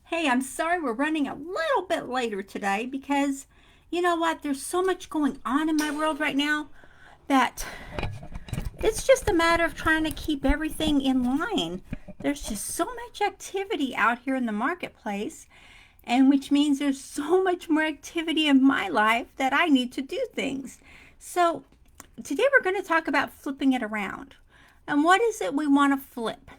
Hey, I'm sorry we're running a little bit later today because you know what? There's so much going on in my world right now that it's just a matter of trying to keep everything in line. There's just so much activity out here in the marketplace, and which means there's so much more activity in my life that I need to do things. So, today we're going to talk about flipping it around. And what is it we want to flip?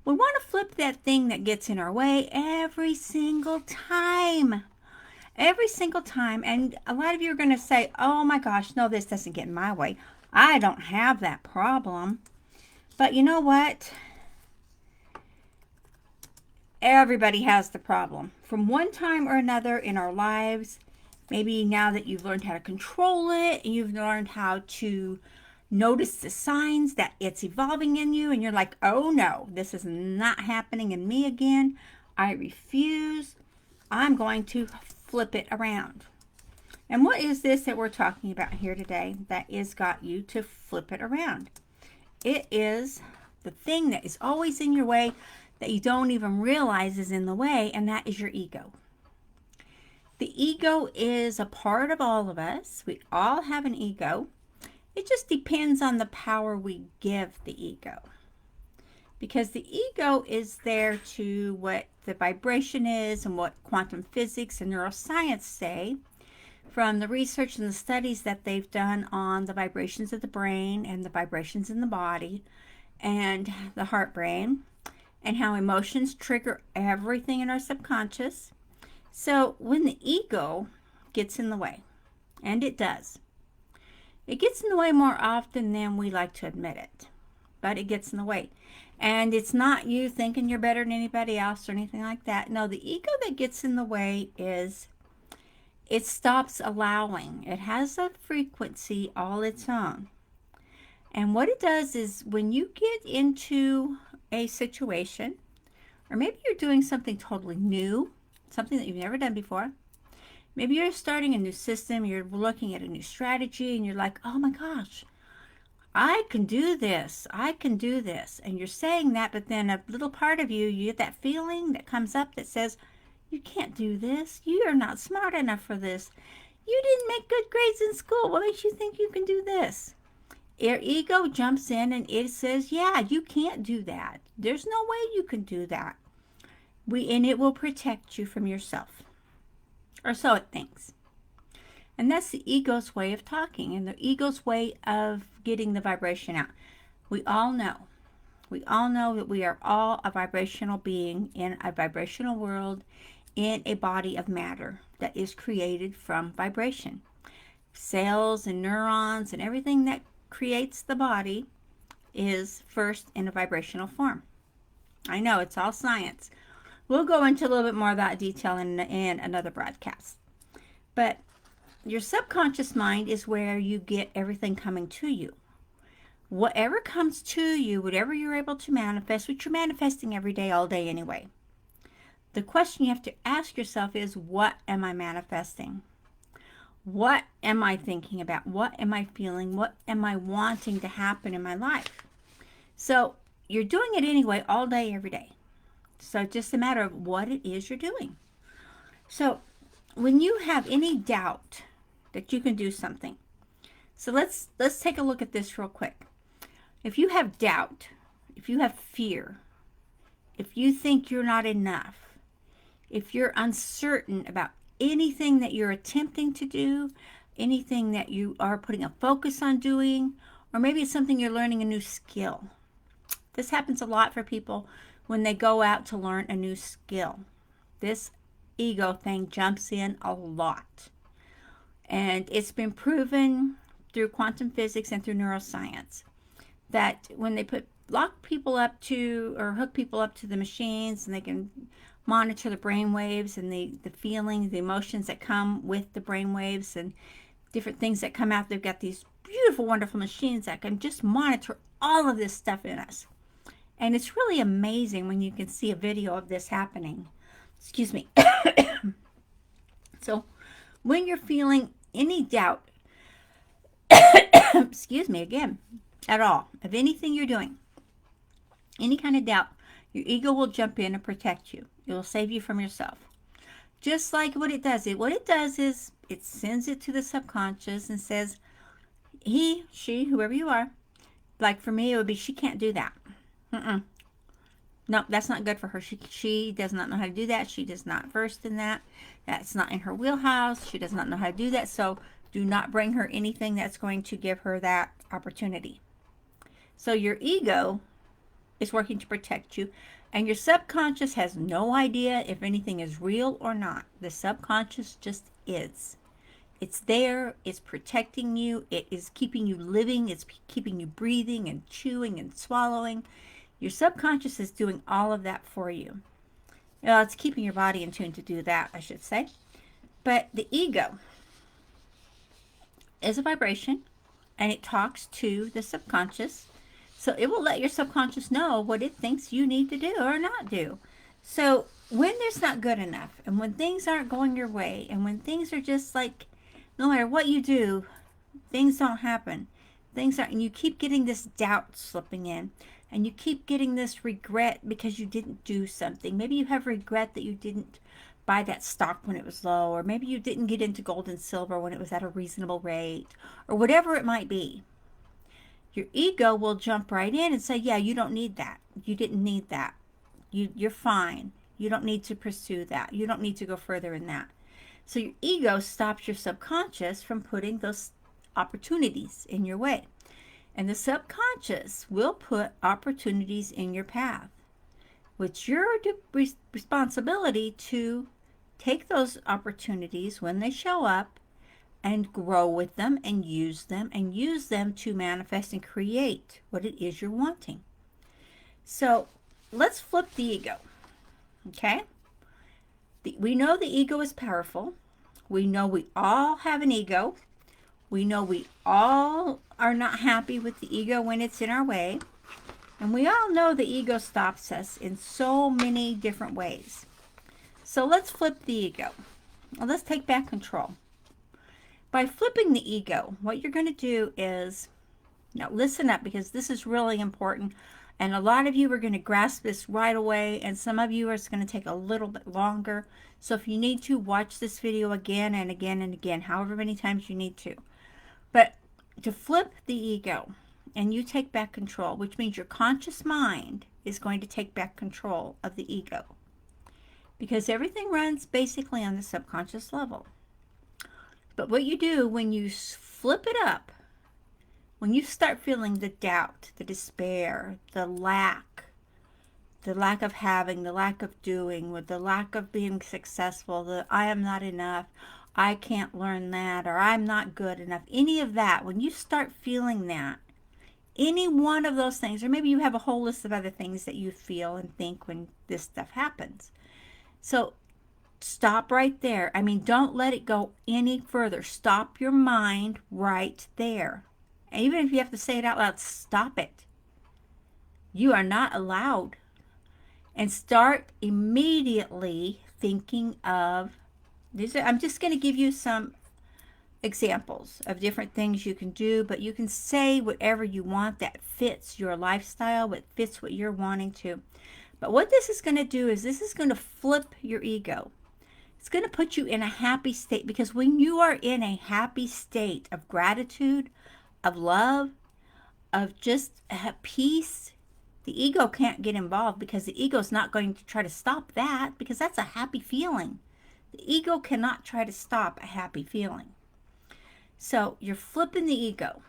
We want to flip that thing that gets in our way every single time. Every single time. And a lot of you are going to say, oh my gosh, no, this doesn't get in my way. I don't have that problem. But you know what? Everybody has the problem from one time or another in our lives. Maybe now that you've learned how to control it, and you've learned how to notice the signs that it's evolving in you, and you're like, oh no, this is not happening in me again. I refuse. I'm going to flip it around. And what is this that we're talking about here today that is got you to flip it around? It is the thing that is always in your way that you don't even realize is in the way, and that is your ego. The ego is a part of all of us. We all have an ego. It just depends on the power we give the ego. Because the ego is there to what the vibration is and what quantum physics and neuroscience say from the research and the studies that they've done on the vibrations of the brain and the vibrations in the body and the heart brain and how emotions trigger everything in our subconscious. So when the ego gets in the way, and it does, it gets in the way more often than we like to admit it, but it gets in the way. And it's not you thinking you're better than anybody else or anything like that. No, the ego that gets in the way is it stops allowing. It has a frequency all its own. And what it does is when you get into a situation, or maybe you're doing something totally new, something that you've never done before. Maybe you're starting a new system, you're looking at a new strategy, and you're like, oh my gosh, I can do this. I can do this. And you're saying that, but then a little part of you get that feeling that comes up that says, you can't do this. You are not smart enough for this. You didn't make good grades in school. What makes you think you can do this? Your ego jumps in and it says, yeah, you can't do that. There's no way you can do that. And it will protect you from yourself. Or so it thinks. And that's the ego's way of talking and the ego's way of getting the vibration out. We all know. We all know that we are all a vibrational being in a vibrational world in a body of matter that is created from vibration. Cells and neurons and everything that creates the body is first in a vibrational form. I know it's all science. We'll go into a little bit more of that detail in another broadcast. But your subconscious mind is where you get everything coming to you. Whatever comes to you, whatever you're able to manifest, which you're manifesting every day, all day anyway. The question you have to ask yourself is, what am I manifesting? What am I thinking about? What am I feeling? What am I wanting to happen in my life? So you're doing it anyway, all day, every day. So it's just a matter of what it is you're doing. So when you have any doubt that you can do something, so let's take a look at this real quick. If you have doubt, if you have fear, if you think you're not enough, if you're uncertain about anything that you're attempting to do, anything that you are putting a focus on doing, or maybe it's something you're learning a new skill. This happens a lot for people when they go out to learn a new skill. This ego thing jumps in a lot. And it's been proven through quantum physics and through neuroscience that when they lock people up to or hook people up to the machines and they can monitor the brain waves and the feelings, the emotions that come with the brain waves and different things that come out. They've got these beautiful, wonderful machines that can just monitor all of this stuff in us. And it's really amazing when you can see a video of this happening. Excuse me. So when you're feeling any doubt, excuse me again, at all, of anything you're doing, any kind of doubt, Your ego will jump in and protect you. It will save you from yourself. Just like what it does. What it does is it sends it to the subconscious and says, he, she, whoever you are, like for me, it would be, she can't do that. No, that's not good for her. She does not know how to do that. She does not versed in that. That's not in her wheelhouse. She does not know how to do that. So do not bring her anything that's going to give her that opportunity. So your ego is working to protect you, and your subconscious has no idea if anything is real or not. The subconscious just is. It's there. It's protecting you. It is keeping you living. It's keeping you breathing and chewing and swallowing. Your subconscious is doing all of that for you. Well, it's keeping your body in tune to do that, I should say. But the ego is a vibration, and it talks to the subconscious. So it will let your subconscious know what it thinks you need to do or not do. So when there's not good enough, and when things aren't going your way, and when things are just like, no matter what you do, things don't happen. And you keep getting this doubt slipping in, and you keep getting this regret because you didn't do something. Maybe you have regret that you didn't buy that stock when it was low, or maybe you didn't get into gold and silver when it was at a reasonable rate, or whatever it might be. Your ego will jump right in and say, yeah, you don't need that. You didn't need that. You're fine. You don't need to pursue that. You don't need to go further in that. So your ego stops your subconscious from putting those opportunities in your way. And the subconscious will put opportunities in your path. It's your responsibility to take those opportunities when they show up and grow with them and use them to manifest and create what it is you're wanting. So let's flip the ego. Okay? We know the ego is powerful. We know we all have an ego. We know we all are not happy with the ego when it's in our way. And we all know the ego stops us in so many different ways. So let's flip the ego. Well, let's take back control. By flipping the ego, what you're going to do is, now listen up, because this is really important. And a lot of you are going to grasp this right away, and some of you it's going to take a little bit longer. So if you need to, watch this video again and again and again, however many times you need to. But to flip the ego, and you take back control, which means your conscious mind is going to take back control of the ego. Because everything runs basically on the subconscious level. But what you do when you flip it up, when you start feeling the doubt, the despair, the lack of having, the lack of doing, with the lack of being successful, the I am not enough, I can't learn that, or I'm not good enough, any of that, when you start feeling that, any one of those things, or maybe you have a whole list of other things that you feel and think when this stuff happens. So stop right there. I mean, don't let it go any further. Stop your mind right there. And even if you have to say it out loud, stop it. You are not allowed. And start immediately thinking of these. I'm just going to give you some examples of different things you can do, but you can say whatever you want that fits your lifestyle, what fits what you're wanting to. But what this is going to do is this is going to flip your ego. It's going to put you in a happy state, because when you are in a happy state of gratitude, of love, of just peace, the ego can't get involved, because the ego is not going to try to stop that, because that's a happy feeling. The ego cannot try to stop a happy feeling. So you're flipping the ego.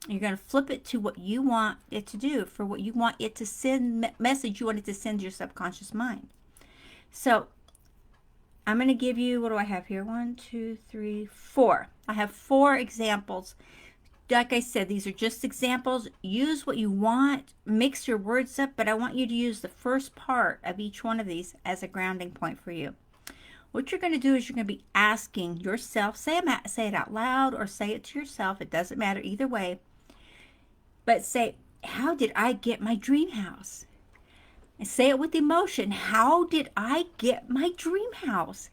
You're going to flip it to what you want it to do, for what you want it to send, message you want it to send your subconscious mind. So I'm going to give you, what do I have here? 1, 2, 3, 4. I have 4 examples. Like I said, these are just examples. Use what you want. Mix your words up, but I want you to use the first part of each one of these as a grounding point for you. What you're going to do is you're going to be asking yourself, say it out loud or say it to yourself. It doesn't matter either way. But say, how did I get my dream house? And say it with emotion. How did I get my dream house?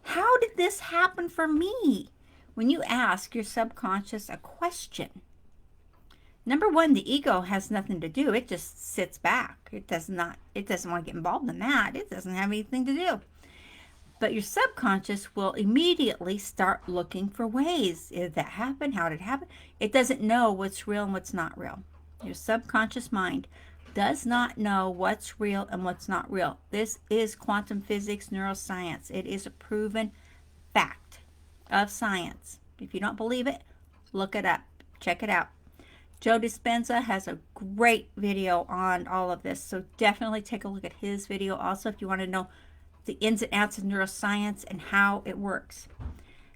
How did this happen for me? When you ask your subconscious a question, Number one, the ego has nothing to do. It just sits back. It doesn't want to get involved in that. It doesn't have anything to do. But your subconscious will immediately start looking for ways. Did that happen? How did it happen? It doesn't know what's real and what's not real. Your subconscious mind does not know what's real and what's not real. This is quantum physics, neuroscience. It is a proven fact of science. If you don't believe it, look it up. Check it out. Joe Dispenza has a great video on all of this, so definitely take a look at his video. Also, if you want to know the ins and outs of neuroscience and how it works.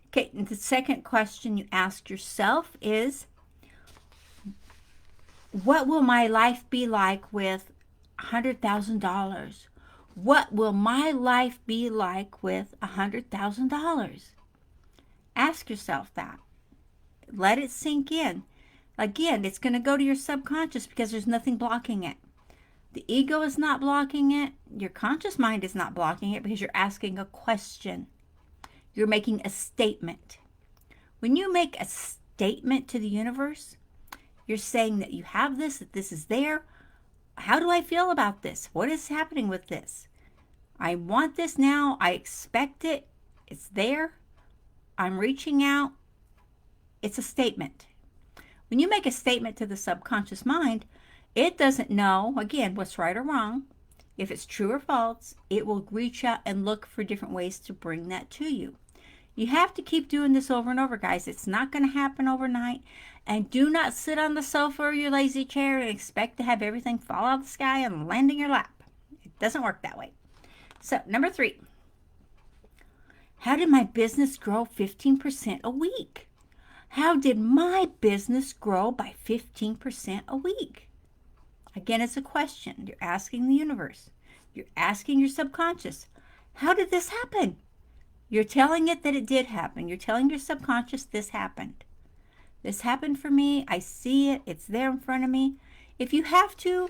Okay, and the second question you ask yourself is, what will my life be like with $100,000? What will my life be like with $100,000? Ask yourself that. Let it sink in. Again, it's going to go to your subconscious because there's nothing blocking it. The ego is not blocking it. Your conscious mind is not blocking it because you're asking a question. You're making a statement. When you make a statement to the universe, you're saying that you have this, that this is there. How do I feel about this? What is happening with this? I want this now. I expect it. It's there. I'm reaching out. It's a statement. When you make a statement to the subconscious mind, it doesn't know, again, what's right or wrong. If it's true or false, it will reach out and look for different ways to bring that to you. You have to keep doing this over and over, guys. It's not going to happen overnight. And do not sit on the sofa or your lazy chair and expect to have everything fall out of the sky and land in your lap. It doesn't work that way. So, number 3. How did my business grow 15% a week? How did my business grow by 15% a week? Again, it's a question. You're asking the universe. You're asking your subconscious, how did this happen? You're telling it that it did happen. You're telling your subconscious this happened. This happened for me. I see it. It's there in front of me. If you have to,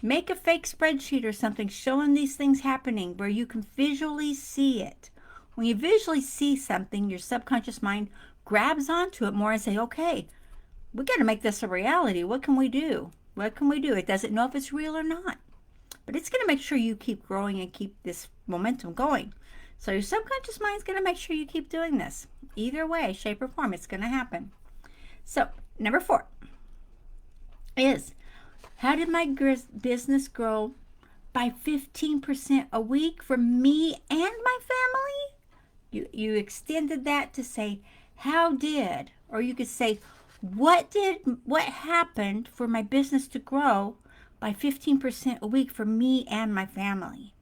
make a fake spreadsheet or something showing these things happening where you can visually see it. When you visually see something, your subconscious mind grabs onto it more and say, okay, we got to make this a reality. What can we do? What can we do? It doesn't know if it's real or not, but it's going to make sure you keep growing and keep this momentum going. So your subconscious mind is going to make sure you keep doing this. Either way, shape or form, it's going to happen. So number 4 is, how did my business grow by 15% a week for me and my family? You extended that to say, how did, or you could say, what happened for my business to grow by 15% a week for me and my family?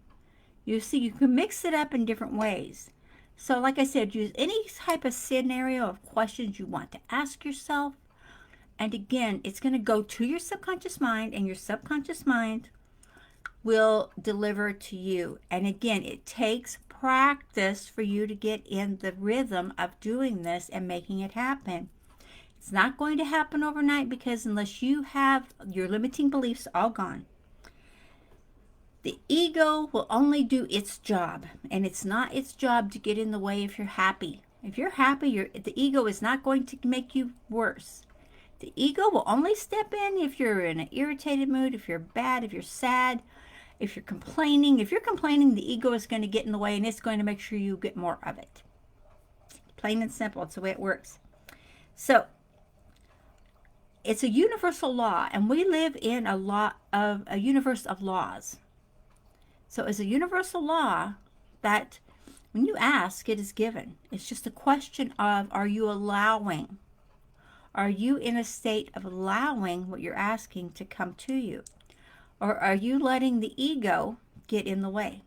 You see, you can mix it up in different ways. So like I said, use any type of scenario of questions you want to ask yourself. And again, it's going to go to your subconscious mind, and your subconscious mind will deliver to you. And again, it takes practice for you to get in the rhythm of doing this and making it happen. It's not going to happen overnight, because unless you have your limiting beliefs all gone, the ego will only do its job, and it's not its job to get in the way if you're happy. If you're happy, the ego is not going to make you worse. The ego will only step in if you're in an irritated mood, if you're bad, if you're sad, if you're complaining. If you're complaining, the ego is going to get in the way, and it's going to make sure you get more of it. Plain and simple. It's the way it works. So it's a universal law, and we live in a universe of laws. So it's a universal law that when you ask, it is given. It's just a question of, are you allowing? Are you in a state of allowing what you're asking to come to you? Or are you letting the ego get in the way?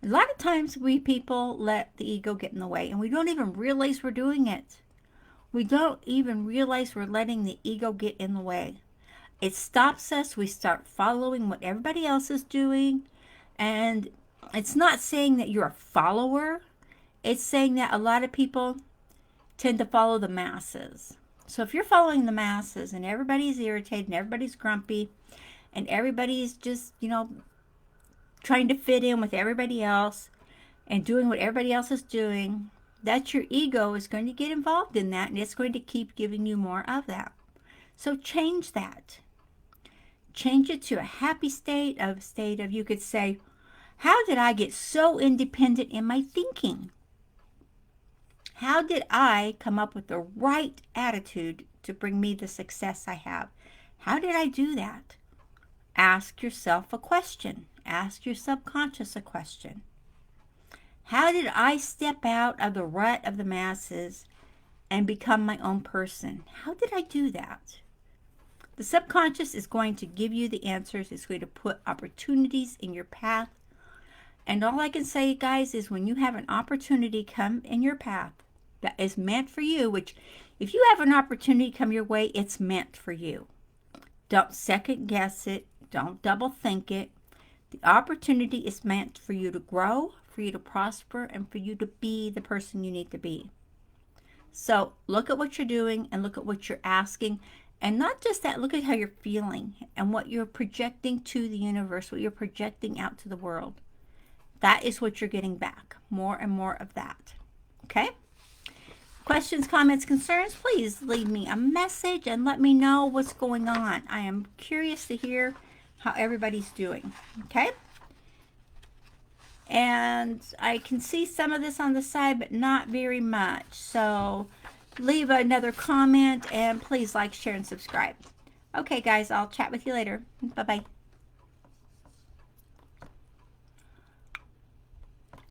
A lot of times we people let the ego get in the way, and we don't even realize we're doing it. We don't even realize we're letting the ego get in the way. It stops us. We start following what everybody else is doing. And it's not saying that you're a follower. It's saying that a lot of people tend to follow the masses. So if you're following the masses and everybody's irritated and everybody's grumpy and everybody's just, trying to fit in with everybody else and doing what everybody else is doing, that's your ego is going to get involved in that, and it's going to keep giving you more of that. So change that. Change it to a happy state of you could say, how did I get so independent in my thinking? How did I come up with the right attitude to bring me the success I have? How did I do that? Ask yourself a question. Ask your subconscious a question. How did I step out of the rut of the masses and become my own person? How did I do that? The subconscious is going to give you the answers. It's going to put opportunities in your path. And all I can say, guys, is when you have an opportunity come in your path that is meant for you, which if you have an opportunity come your way, it's meant for you. Don't second guess it. Don't double think it. The opportunity is meant for you to grow, for you to prosper, and for you to be the person you need to be. So look at what you're doing and look at what you're asking. And not just that, look at how you're feeling and what you're projecting to the universe, what you're projecting out to the world. That is what you're getting back. More and more of that. Okay? Questions, comments, concerns, please leave me a message and let me know what's going on. I am curious to hear how everybody's doing. Okay? And I can see some of this on the side, but not very much. So leave another comment and please like, share, and subscribe. Okay, guys, I'll chat with you later. Bye-bye.